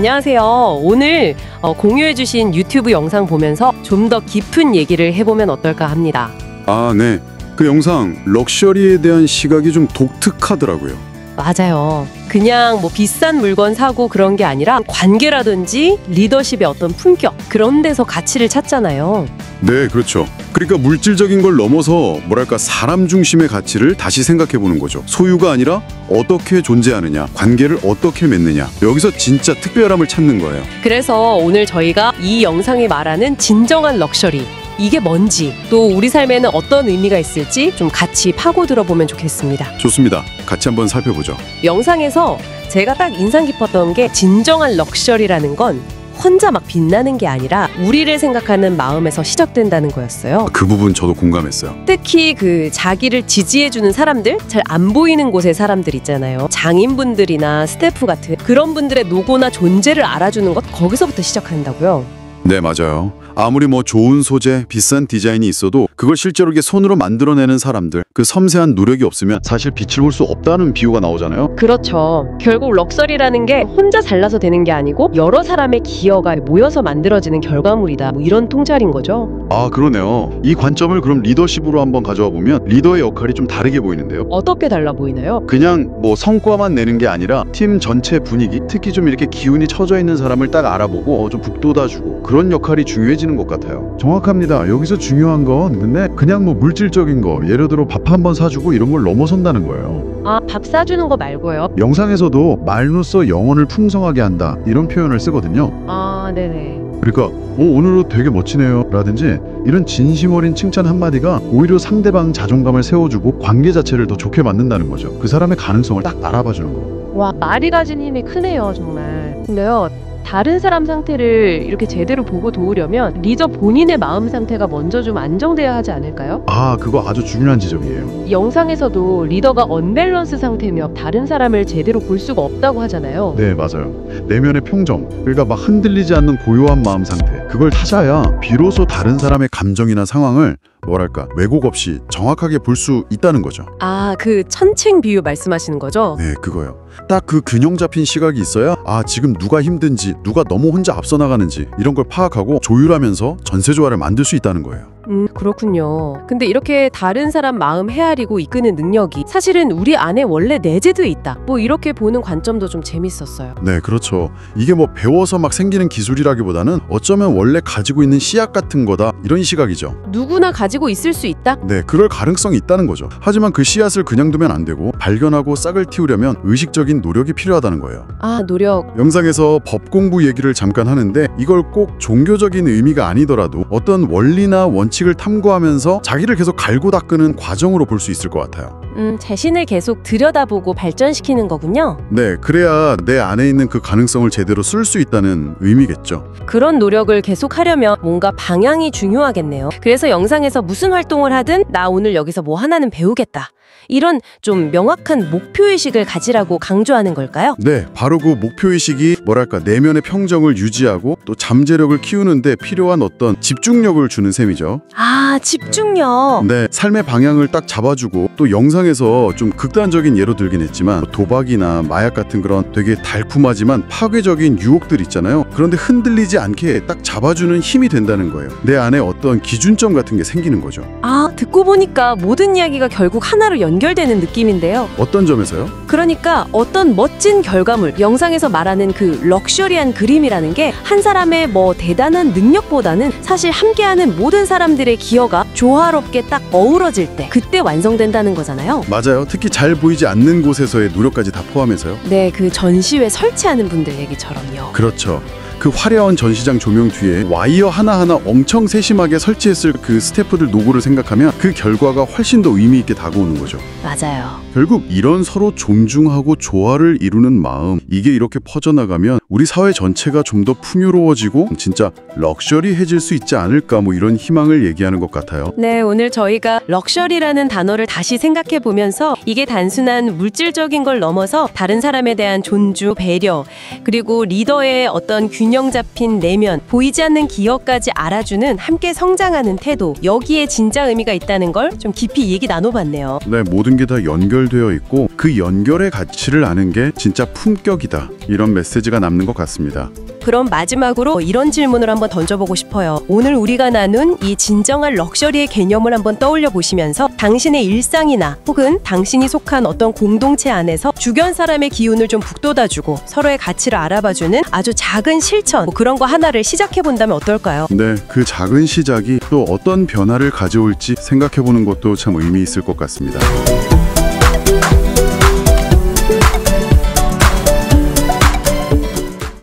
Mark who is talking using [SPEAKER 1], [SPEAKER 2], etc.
[SPEAKER 1] 안녕하세요. 오늘 공유해주신 유튜브 영상 보면서 좀 더 깊은 얘기를 해보면 어떨까 합니다.
[SPEAKER 2] 아, 네. 그 영상 럭셔리에 대한 시각이 좀 독특하더라고요.
[SPEAKER 1] 맞아요. 그냥 뭐 비싼 물건 사고 그런 게 아니라 관계라든지 리더십의 어떤 품격, 그런 데서 가치를 찾잖아요.
[SPEAKER 2] 네, 그렇죠. 그러니까 물질적인 걸 넘어서 뭐랄까 사람 중심의 가치를 다시 생각해보는 거죠. 소유가 아니라 어떻게 존재하느냐, 관계를 어떻게 맺느냐, 여기서 진짜 특별함을 찾는 거예요.
[SPEAKER 1] 그래서 오늘 저희가 이 영상이 말하는 진정한 럭셔리, 이게 뭔지, 또 우리 삶에는 어떤 의미가 있을지 좀 같이 파고들어 보면 좋겠습니다.
[SPEAKER 2] 좋습니다. 같이 한번 살펴보죠.
[SPEAKER 1] 영상에서 제가 딱 인상 깊었던 게, 진정한 럭셔리라는 건 혼자 막 빛나는 게 아니라 우리를 생각하는 마음에서 시작된다는 거였어요.
[SPEAKER 2] 그 부분 저도 공감했어요.
[SPEAKER 1] 특히 그 자기를 지지해주는 사람들, 잘 안 보이는 곳의 사람들 있잖아요. 장인분들이나 스태프 같은 그런 분들의 노고나 존재를 알아주는 것, 거기서부터 시작한다고요.
[SPEAKER 2] 네, 맞아요. 아무리 뭐 좋은 소재, 비싼 디자인이 있어도 그걸 실제로 이렇게 손으로 만들어내는 사람들, 그 섬세한 노력이 없으면 사실 빛을 볼 수 없다는 비유가 나오잖아요.
[SPEAKER 1] 그렇죠. 결국 럭셔리라는 게 혼자 잘나서 되는 게 아니고 여러 사람의 기여가 모여서 만들어지는 결과물이다, 뭐 이런 통찰인 거죠.
[SPEAKER 2] 아, 그러네요. 이 관점을 그럼 리더십으로 한번 가져와 보면 리더의 역할이 좀 다르게 보이는데요.
[SPEAKER 1] 어떻게 달라 보이나요?
[SPEAKER 2] 그냥 뭐 성과만 내는 게 아니라 팀 전체 분위기, 특히 좀 이렇게 기운이 처져 있는 사람을 딱 알아보고 좀 북돋아주고, 그런 역할이 중요해지는 것 같아요. 정확합니다. 여기서 중요한 건 근데 그냥 뭐 물질적인 거, 예를 들어 밥 한 번 사주고 이런 걸 넘어선다는 거예요.
[SPEAKER 1] 아, 밥 사주는 거 말고요?
[SPEAKER 2] 영상에서도 말로써 영혼을 풍성하게 한다, 이런 표현을 쓰거든요.
[SPEAKER 1] 아, 네네.
[SPEAKER 2] 그러니까 오늘 옷 되게 멋지네요 라든지 이런 진심 어린 칭찬 한마디가 오히려 상대방 자존감을 세워주고 관계 자체를 더 좋게 만든다는 거죠. 그 사람의 가능성을 딱 알아봐주는 거.
[SPEAKER 1] 와, 말이 가진 힘이 크네요, 정말. 근데요, 다른 사람 상태를 이렇게 제대로 보고 도우려면 리더 본인의 마음 상태가 먼저 좀 안정돼야 하지 않을까요?
[SPEAKER 2] 아, 그거 아주 중요한 지적이에요.
[SPEAKER 1] 영상에서도 리더가 언밸런스 상태며 다른 사람을 제대로 볼 수가 없다고 하잖아요.
[SPEAKER 2] 네, 맞아요. 내면의 평정, 그러니까 막 흔들리지 않는 고요한 마음 상태, 그걸 찾아야 비로소 다른 사람의 감정이나 상황을 뭐랄까 왜곡 없이 정확하게 볼 수 있다는 거죠.
[SPEAKER 1] 아, 그 천칭 비유 말씀하시는 거죠?
[SPEAKER 2] 네, 그거요. 딱 그 균형 잡힌 시각이 있어야 지금 누가 힘든지, 누가 너무 혼자 앞서 나가는지 이런 걸 파악하고 조율하면서 전세 조화를 만들 수 있다는 거예요.
[SPEAKER 1] 그렇군요. 근데 이렇게 다른 사람 마음 헤아리고 이끄는 능력이 사실은 우리 안에 원래 내재되어 있다, 뭐 이렇게 보는 관점도 좀 재밌었어요.
[SPEAKER 2] 네, 그렇죠. 이게 뭐 배워서 막 생기는 기술이라기보다는 어쩌면 원래 가지고 있는 씨앗 같은 거다, 이런 시각이죠.
[SPEAKER 1] 누구나 가지고 있을 수 있다?
[SPEAKER 2] 네, 그럴 가능성이 있다는 거죠. 하지만 그 씨앗을 그냥 두면 안 되고 발견하고 싹을 틔우려면 의식적인 노력이 필요하다는 거예요.
[SPEAKER 1] 아, 노력.
[SPEAKER 2] 영상에서 법 공부 얘기를 잠깐 하는데 이걸 꼭 종교적인 의미가 아니더라도 어떤 원리나 원칙을 탐구하면서 자기를 계속 갈고 닦는 과정으로 볼 수 있을 것 같아요.
[SPEAKER 1] 자신을 계속 들여다보고 발전시키는 거군요.
[SPEAKER 2] 네, 그래야 내 안에 있는 그 가능성을 제대로 쓸 수 있다는 의미겠죠.
[SPEAKER 1] 그런 노력을 계속 하려면 뭔가 방향이 중요하겠네요. 그래서 영상에서 무슨 활동을 하든 나 오늘 여기서 뭐 하나는 배우겠다, 이런 좀 명확한 목표의식을 가지라고 강조하는 걸까요?
[SPEAKER 2] 네, 바로 그 목표의식이 뭐랄까 내면의 평정을 유지하고 또 잠재력을 키우는데 필요한 어떤 집중력을 주는 셈이죠.
[SPEAKER 1] 아, 집중력.
[SPEAKER 2] 네, 삶의 방향을 딱 잡아주고, 또 영상에서 좀 극단적인 예로 들긴 했지만 도박이나 마약 같은 그런 되게 달콤하지만 파괴적인 유혹들 있잖아요. 그런데 흔들리지 않게 딱 잡아주는 힘이 된다는 거예요. 내 안에 어떤 기준점 같은 게 생기는 거죠.
[SPEAKER 1] 아, 듣고 보니까 모든 이야기가 결국 하나로 연결되는 느낌인데요.
[SPEAKER 2] 어떤 점에서요?
[SPEAKER 1] 그러니까 어떤 멋진 결과물, 영상에서 말하는 그 럭셔리한 그림이라는 게 한 사람의 뭐 대단한 능력보다는 사실 함께하는 모든 사람들의 기여가 조화롭게 딱 어우러질 때, 그때 완성된다는 거잖아요.
[SPEAKER 2] 맞아요. 특히 잘 보이지 않는 곳에서의 노력까지 다 포함해서요.
[SPEAKER 1] 네, 그 전시회 설치하는 분들 얘기처럼요.
[SPEAKER 2] 그렇죠. 그 화려한 전시장 조명 뒤에 와이어 하나하나 엄청 세심하게 설치했을 그 스태프들 노고를 생각하면 그 결과가 훨씬 더 의미 있게 다가오는 거죠.
[SPEAKER 1] 맞아요.
[SPEAKER 2] 결국 이런 서로 존중하고 조화를 이루는 마음, 이게 이렇게 퍼져나가면 우리 사회 전체가 좀 더 풍요로워지고 진짜 럭셔리해질 수 있지 않을까, 뭐 이런 희망을 얘기하는 것 같아요.
[SPEAKER 1] 네, 오늘 저희가 럭셔리라는 단어를 다시 생각해 보면서 이게 단순한 물질적인 걸 넘어서 다른 사람에 대한 존중, 배려, 그리고 리더의 어떤 균형 잡힌 내면, 보이지 않는 기여까지 알아주는 함께 성장하는 태도, 여기에 진짜 의미가 있다는 걸 좀 깊이 얘기 나눠봤네요.
[SPEAKER 2] 네, 모든 게 다 연결되어 있고 그 연결의 가치를 아는 게 진짜 품격이다, 이런 메시지가 남는 맞는 것 같습니다.
[SPEAKER 1] 그럼 마지막으로 이런 질문을 한번 던져보고 싶어요. 오늘 우리가 나눈 이 진정한 럭셔리의 개념을 한번 떠올려 보시면서 당신의 일상이나 혹은 당신이 속한 어떤 공동체 안에서 주변 사람의 기운을 좀 북돋아주고 서로의 가치를 알아봐주는 아주 작은 실천, 그런 거 하나를 시작해 본다면 어떨까요?
[SPEAKER 2] 네, 그 작은 시작이 또 어떤 변화를 가져올지 생각해 보는 것도 참 의미 있을 것 같습니다.